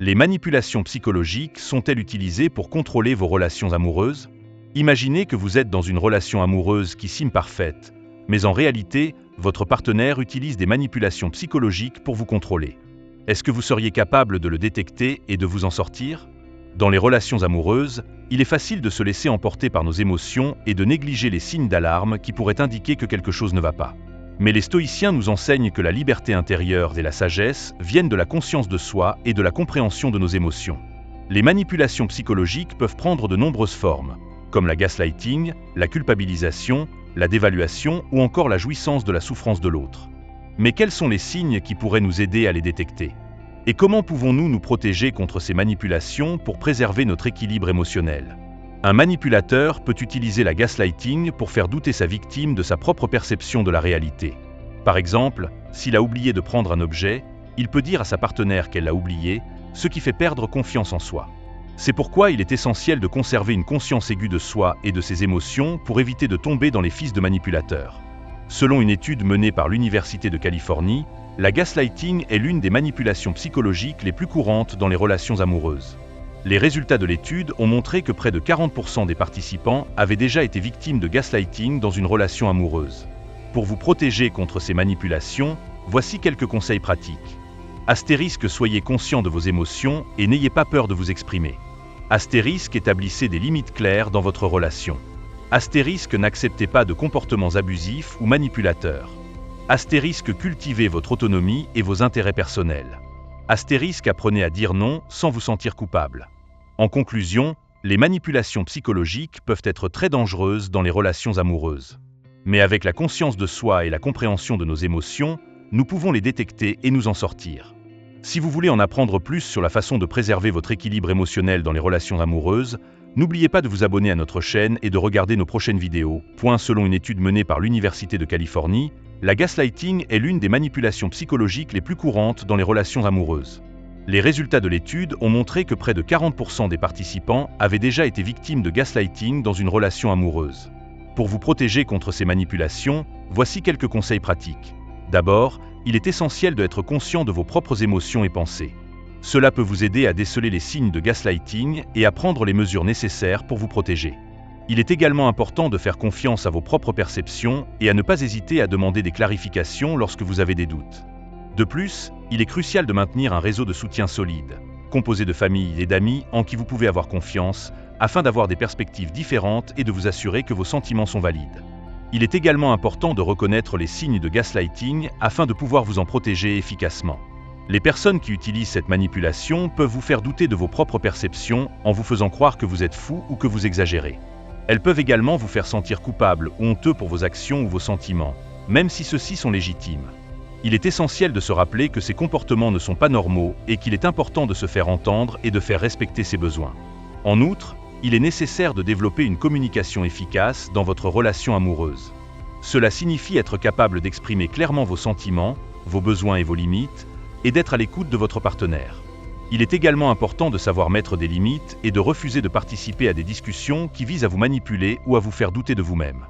Les manipulations psychologiques sont-elles utilisées pour contrôler vos relations amoureuses? Imaginez que vous êtes dans une relation amoureuse qui semble parfaite, mais en réalité, votre partenaire utilise des manipulations psychologiques pour vous contrôler. Est-ce que vous seriez capable de le détecter et de vous en sortir? Dans les relations amoureuses, il est facile de se laisser emporter par nos émotions et de négliger les signes d'alarme qui pourraient indiquer que quelque chose ne va pas. Mais les stoïciens nous enseignent que la liberté intérieure et la sagesse viennent de la conscience de soi et de la compréhension de nos émotions. Les manipulations psychologiques peuvent prendre de nombreuses formes, comme la gaslighting, la culpabilisation, la dévaluation ou encore la jouissance de la souffrance de l'autre. Mais quels sont les signes qui pourraient nous aider à les détecter? Et comment pouvons-nous nous protéger contre ces manipulations pour préserver notre équilibre émotionnel? Un manipulateur peut utiliser la gaslighting pour faire douter sa victime de sa propre perception de la réalité. Par exemple, s'il a oublié de prendre un objet, il peut dire à sa partenaire qu'elle l'a oublié, ce qui fait perdre confiance en soi. C'est pourquoi il est essentiel de conserver une conscience aiguë de soi et de ses émotions pour éviter de tomber dans les fils de manipulateurs. Selon une étude menée par l'Université de Californie, la gaslighting est l'une des manipulations psychologiques les plus courantes dans les relations amoureuses. Les résultats de l'étude ont montré que près de 40% des participants avaient déjà été victimes de gaslighting dans une relation amoureuse. Pour vous protéger contre ces manipulations, voici quelques conseils pratiques. Astérisque, soyez conscient de vos émotions et n'ayez pas peur de vous exprimer. Astérisque, établissez des limites claires dans votre relation. Astérisque, n'acceptez pas de comportements abusifs ou manipulateurs. Astérisque, cultivez votre autonomie et vos intérêts personnels. Astérisque, apprenez à dire non sans vous sentir coupable. En conclusion, les manipulations psychologiques peuvent être très dangereuses dans les relations amoureuses. Mais avec la conscience de soi et la compréhension de nos émotions, nous pouvons les détecter et nous en sortir. Si vous voulez en apprendre plus sur la façon de préserver votre équilibre émotionnel dans les relations amoureuses, n'oubliez pas de vous abonner à notre chaîne et de regarder nos prochaines vidéos. Selon une étude menée par l'Université de Californie, la gaslighting est l'une des manipulations psychologiques les plus courantes dans les relations amoureuses. Les résultats de l'étude ont montré que près de 40% des participants avaient déjà été victimes de gaslighting dans une relation amoureuse. Pour vous protéger contre ces manipulations, voici quelques conseils pratiques. D'abord, il est essentiel d'être conscient de vos propres émotions et pensées. Cela peut vous aider à déceler les signes de gaslighting et à prendre les mesures nécessaires pour vous protéger. Il est également important de faire confiance à vos propres perceptions et à ne pas hésiter à demander des clarifications lorsque vous avez des doutes. De plus, il est crucial de maintenir un réseau de soutien solide, composé de famille et d'amis en qui vous pouvez avoir confiance, afin d'avoir des perspectives différentes et de vous assurer que vos sentiments sont valides. Il est également important de reconnaître les signes de gaslighting afin de pouvoir vous en protéger efficacement. Les personnes qui utilisent cette manipulation peuvent vous faire douter de vos propres perceptions en vous faisant croire que vous êtes fou ou que vous exagérez. Elles peuvent également vous faire sentir coupable ou honteux pour vos actions ou vos sentiments, même si ceux-ci sont légitimes. Il est essentiel de se rappeler que ces comportements ne sont pas normaux et qu'il est important de se faire entendre et de faire respecter ses besoins. En outre, il est nécessaire de développer une communication efficace dans votre relation amoureuse. Cela signifie être capable d'exprimer clairement vos sentiments, vos besoins et vos limites, et d'être à l'écoute de votre partenaire. Il est également important de savoir mettre des limites et de refuser de participer à des discussions qui visent à vous manipuler ou à vous faire douter de vous-même.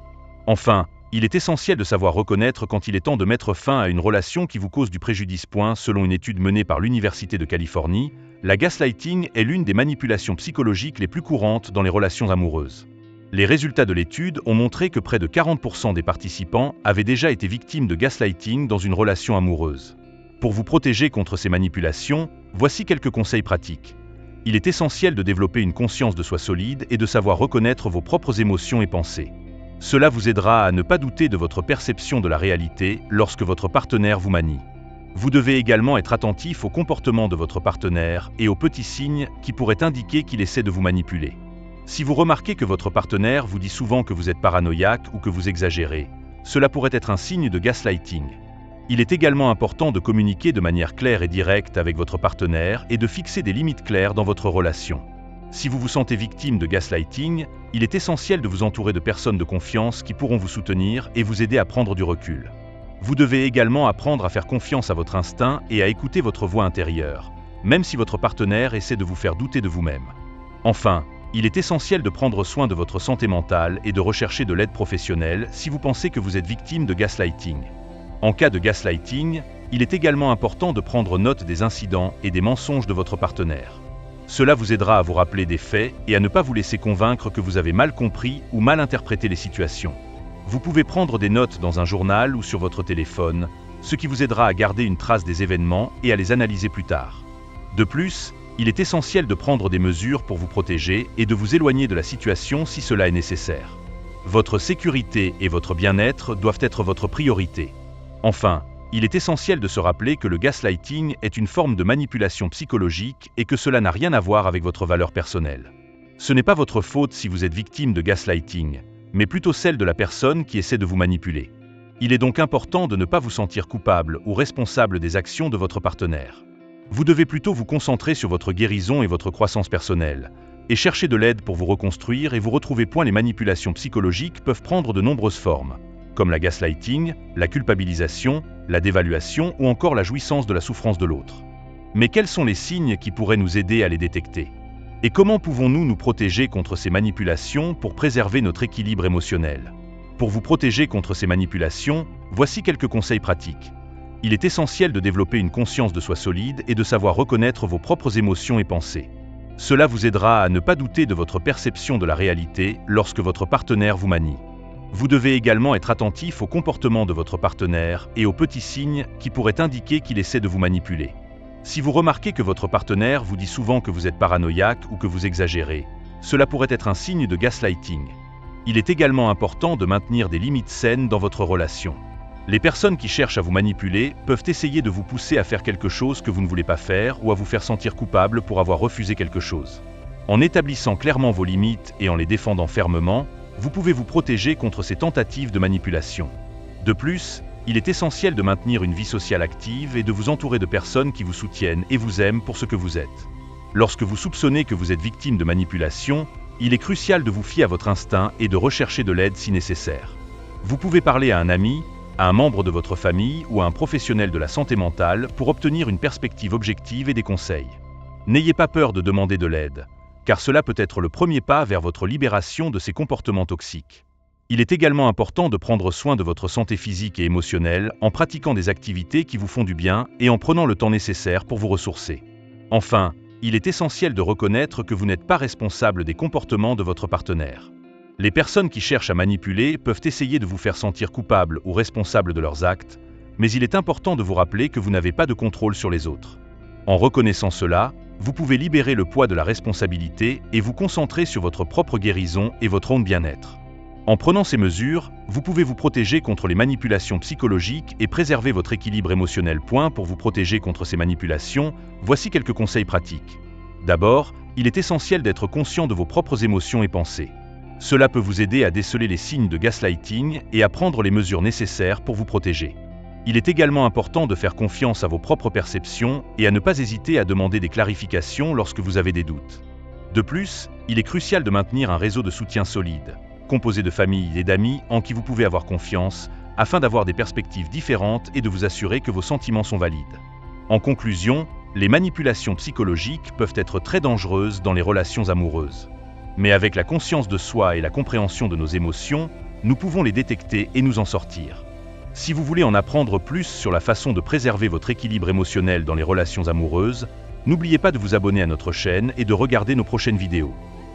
Enfin, il est essentiel de savoir reconnaître quand il est temps de mettre fin à une relation qui vous cause du préjudice. Selon une étude menée par l'Université de Californie, la gaslighting est l'une des manipulations psychologiques les plus courantes dans les relations amoureuses. Les résultats de l'étude ont montré que près de 40% des participants avaient déjà été victimes de gaslighting dans une relation amoureuse. Pour vous protéger contre ces manipulations, voici quelques conseils pratiques. Il est essentiel de développer une conscience de soi solide et de savoir reconnaître vos propres émotions et pensées. Cela vous aidera à ne pas douter de votre perception de la réalité lorsque votre partenaire vous manie. Vous devez également être attentif au comportement de votre partenaire et aux petits signes qui pourraient indiquer qu'il essaie de vous manipuler. Si vous remarquez que votre partenaire vous dit souvent que vous êtes paranoïaque ou que vous exagérez, cela pourrait être un signe de gaslighting. Il est également important de communiquer de manière claire et directe avec votre partenaire et de fixer des limites claires dans votre relation. Si vous vous sentez victime de gaslighting, il est essentiel de vous entourer de personnes de confiance qui pourront vous soutenir et vous aider à prendre du recul. Vous devez également apprendre à faire confiance à votre instinct et à écouter votre voix intérieure, même si votre partenaire essaie de vous faire douter de vous-même. Enfin, il est essentiel de prendre soin de votre santé mentale et de rechercher de l'aide professionnelle si vous pensez que vous êtes victime de gaslighting. En cas de gaslighting, il est également important de prendre note des incidents et des mensonges de votre partenaire. Cela vous aidera à vous rappeler des faits et à ne pas vous laisser convaincre que vous avez mal compris ou mal interprété les situations. Vous pouvez prendre des notes dans un journal ou sur votre téléphone, ce qui vous aidera à garder une trace des événements et à les analyser plus tard. De plus, il est essentiel de prendre des mesures pour vous protéger et de vous éloigner de la situation si cela est nécessaire. Votre sécurité et votre bien-être doivent être votre priorité. Enfin, il est essentiel de se rappeler que le gaslighting est une forme de manipulation psychologique et que cela n'a rien à voir avec votre valeur personnelle. Ce n'est pas votre faute si vous êtes victime de gaslighting, mais plutôt celle de la personne qui essaie de vous manipuler. Il est donc important de ne pas vous sentir coupable ou responsable des actions de votre partenaire. Vous devez plutôt vous concentrer sur votre guérison et votre croissance personnelle, et chercher de l'aide pour vous reconstruire et vous retrouver. Les manipulations psychologiques peuvent prendre de nombreuses formes, comme la gaslighting, la culpabilisation, la dévaluation ou encore la jouissance de la souffrance de l'autre. Mais quels sont les signes qui pourraient nous aider à les détecter? Et comment pouvons-nous nous protéger contre ces manipulations pour préserver notre équilibre émotionnel? Pour vous protéger contre ces manipulations, voici quelques conseils pratiques. Il est essentiel de développer une conscience de soi solide et de savoir reconnaître vos propres émotions et pensées. Cela vous aidera à ne pas douter de votre perception de la réalité lorsque votre partenaire vous manie. Vous devez également être attentif au comportement de votre partenaire et aux petits signes qui pourraient indiquer qu'il essaie de vous manipuler. Si vous remarquez que votre partenaire vous dit souvent que vous êtes paranoïaque ou que vous exagérez, cela pourrait être un signe de gaslighting. Il est également important de maintenir des limites saines dans votre relation. Les personnes qui cherchent à vous manipuler peuvent essayer de vous pousser à faire quelque chose que vous ne voulez pas faire ou à vous faire sentir coupable pour avoir refusé quelque chose. En établissant clairement vos limites et en les défendant fermement, vous pouvez vous protéger contre ces tentatives de manipulation. De plus, il est essentiel de maintenir une vie sociale active et de vous entourer de personnes qui vous soutiennent et vous aiment pour ce que vous êtes. Lorsque vous soupçonnez que vous êtes victime de manipulation, il est crucial de vous fier à votre instinct et de rechercher de l'aide si nécessaire. Vous pouvez parler à un ami, à un membre de votre famille ou à un professionnel de la santé mentale pour obtenir une perspective objective et des conseils. N'ayez pas peur de demander de l'aide, car cela peut être le premier pas vers votre libération de ces comportements toxiques. Il est également important de prendre soin de votre santé physique et émotionnelle en pratiquant des activités qui vous font du bien et en prenant le temps nécessaire pour vous ressourcer. Enfin, il est essentiel de reconnaître que vous n'êtes pas responsable des comportements de votre partenaire. Les personnes qui cherchent à manipuler peuvent essayer de vous faire sentir coupable ou responsable de leurs actes, mais il est important de vous rappeler que vous n'avez pas de contrôle sur les autres. En reconnaissant cela, vous pouvez libérer le poids de la responsabilité et vous concentrer sur votre propre guérison et votre own bien-être. En prenant ces mesures, vous pouvez vous protéger contre les manipulations psychologiques et préserver votre équilibre émotionnel. Pour vous protéger contre ces manipulations, voici quelques conseils pratiques. D'abord, il est essentiel d'être conscient de vos propres émotions et pensées. Cela peut vous aider à déceler les signes de gaslighting et à prendre les mesures nécessaires pour vous protéger. Il est également important de faire confiance à vos propres perceptions et à ne pas hésiter à demander des clarifications lorsque vous avez des doutes. De plus, il est crucial de maintenir un réseau de soutien solide, composé de famille et d'amis en qui vous pouvez avoir confiance, afin d'avoir des perspectives différentes et de vous assurer que vos sentiments sont valides. En conclusion, les manipulations psychologiques peuvent être très dangereuses dans les relations amoureuses. Mais avec la conscience de soi et la compréhension de nos émotions, nous pouvons les détecter et nous en sortir. Si vous voulez en apprendre plus sur la façon de préserver votre équilibre émotionnel dans les relations amoureuses, n'oubliez pas de vous abonner à notre chaîne et de regarder nos prochaines vidéos.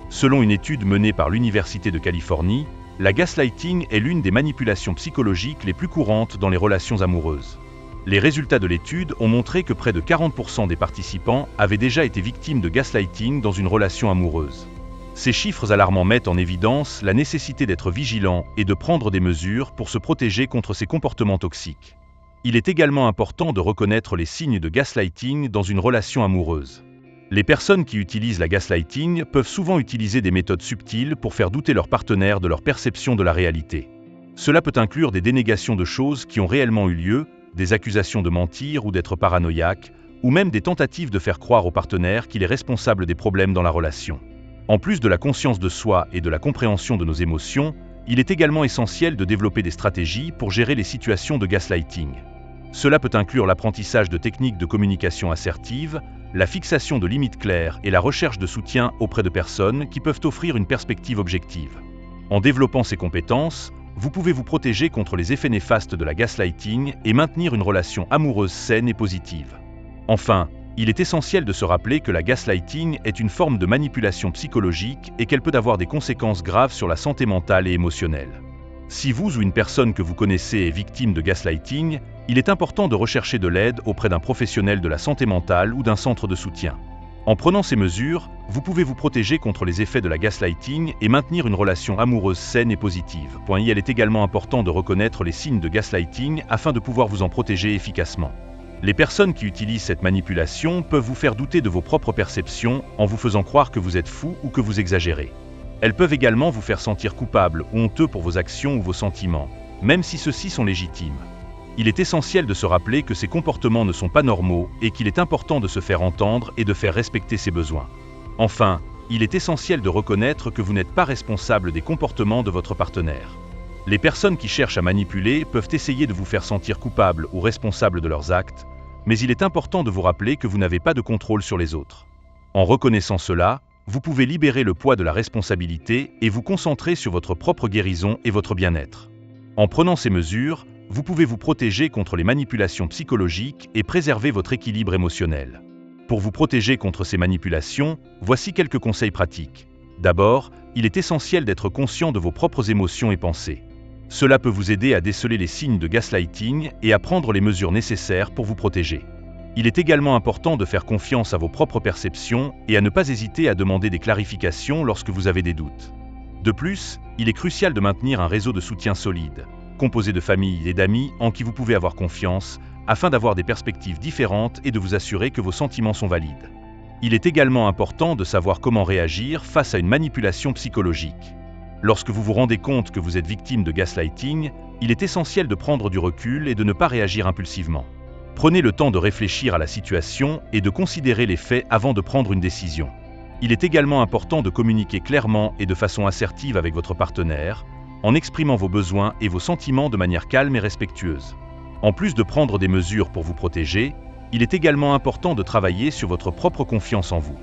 Selon une étude menée par l'Université de Californie, la gaslighting est l'une des manipulations psychologiques les plus courantes dans les relations amoureuses. Les résultats de l'étude ont montré que près de 40% des participants avaient déjà été victimes de gaslighting dans une relation amoureuse. Ces chiffres alarmants mettent en évidence la nécessité d'être vigilant et de prendre des mesures pour se protéger contre ces comportements toxiques. Il est également important de reconnaître les signes de gaslighting dans une relation amoureuse. Les personnes qui utilisent la gaslighting peuvent souvent utiliser des méthodes subtiles pour faire douter leur partenaire de leur perception de la réalité. Cela peut inclure des dénégations de choses qui ont réellement eu lieu, des accusations de mentir ou d'être paranoïaque, ou même des tentatives de faire croire au partenaire qu'il est responsable des problèmes dans la relation. En plus de la conscience de soi et de la compréhension de nos émotions, il est également essentiel de développer des stratégies pour gérer les situations de gaslighting. Cela peut inclure l'apprentissage de techniques de communication assertive, la fixation de limites claires et la recherche de soutien auprès de personnes qui peuvent offrir une perspective objective. En développant ces compétences, vous pouvez vous protéger contre les effets néfastes de la gaslighting et maintenir une relation amoureuse saine et positive. Enfin, il est essentiel de se rappeler que la gaslighting est une forme de manipulation psychologique et qu'elle peut avoir des conséquences graves sur la santé mentale et émotionnelle. Si vous ou une personne que vous connaissez est victime de gaslighting, il est important de rechercher de l'aide auprès d'un professionnel de la santé mentale ou d'un centre de soutien. En prenant ces mesures, vous pouvez vous protéger contre les effets de la gaslighting et maintenir une relation amoureuse saine et positive. Il est également important de reconnaître les signes de gaslighting afin de pouvoir vous en protéger efficacement. Les personnes qui utilisent cette manipulation peuvent vous faire douter de vos propres perceptions en vous faisant croire que vous êtes fou ou que vous exagérez. Elles peuvent également vous faire sentir coupable ou honteux pour vos actions ou vos sentiments, même si ceux-ci sont légitimes. Il est essentiel de se rappeler que ces comportements ne sont pas normaux et qu'il est important de se faire entendre et de faire respecter ses besoins. Enfin, il est essentiel de reconnaître que vous n'êtes pas responsable des comportements de votre partenaire. Les personnes qui cherchent à manipuler peuvent essayer de vous faire sentir coupable ou responsable de leurs actes, mais il est important de vous rappeler que vous n'avez pas de contrôle sur les autres. En reconnaissant cela, vous pouvez libérer le poids de la responsabilité et vous concentrer sur votre propre guérison et votre bien-être. En prenant ces mesures, vous pouvez vous protéger contre les manipulations psychologiques et préserver votre équilibre émotionnel. Pour vous protéger contre ces manipulations, voici quelques conseils pratiques. D'abord, il est essentiel d'être conscient de vos propres émotions et pensées. Cela peut vous aider à déceler les signes de gaslighting et à prendre les mesures nécessaires pour vous protéger. Il est également important de faire confiance à vos propres perceptions et à ne pas hésiter à demander des clarifications lorsque vous avez des doutes. De plus, il est crucial de maintenir un réseau de soutien solide, composé de famille et d'amis en qui vous pouvez avoir confiance, afin d'avoir des perspectives différentes et de vous assurer que vos sentiments sont valides. Il est également important de savoir comment réagir face à une manipulation psychologique. Lorsque vous vous rendez compte que vous êtes victime de gaslighting, il est essentiel de prendre du recul et de ne pas réagir impulsivement. Prenez le temps de réfléchir à la situation et de considérer les faits avant de prendre une décision. Il est également important de communiquer clairement et de façon assertive avec votre partenaire, en exprimant vos besoins et vos sentiments de manière calme et respectueuse. En plus de prendre des mesures pour vous protéger, il est également important de travailler sur votre propre confiance en vous.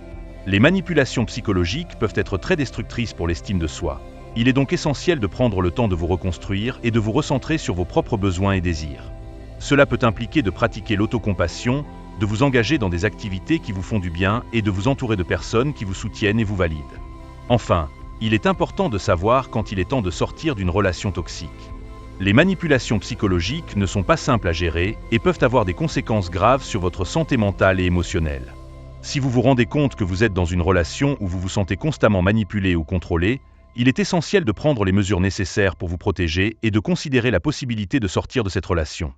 Les manipulations psychologiques peuvent être très destructrices pour l'estime de soi. Il est donc essentiel de prendre le temps de vous reconstruire et de vous recentrer sur vos propres besoins et désirs. Cela peut impliquer de pratiquer l'autocompassion, de vous engager dans des activités qui vous font du bien et de vous entourer de personnes qui vous soutiennent et vous valident. Enfin, il est important de savoir quand il est temps de sortir d'une relation toxique. Les manipulations psychologiques ne sont pas simples à gérer et peuvent avoir des conséquences graves sur votre santé mentale et émotionnelle. Si vous vous rendez compte que vous êtes dans une relation où vous vous sentez constamment manipulé ou contrôlé, il est essentiel de prendre les mesures nécessaires pour vous protéger et de considérer la possibilité de sortir de cette relation.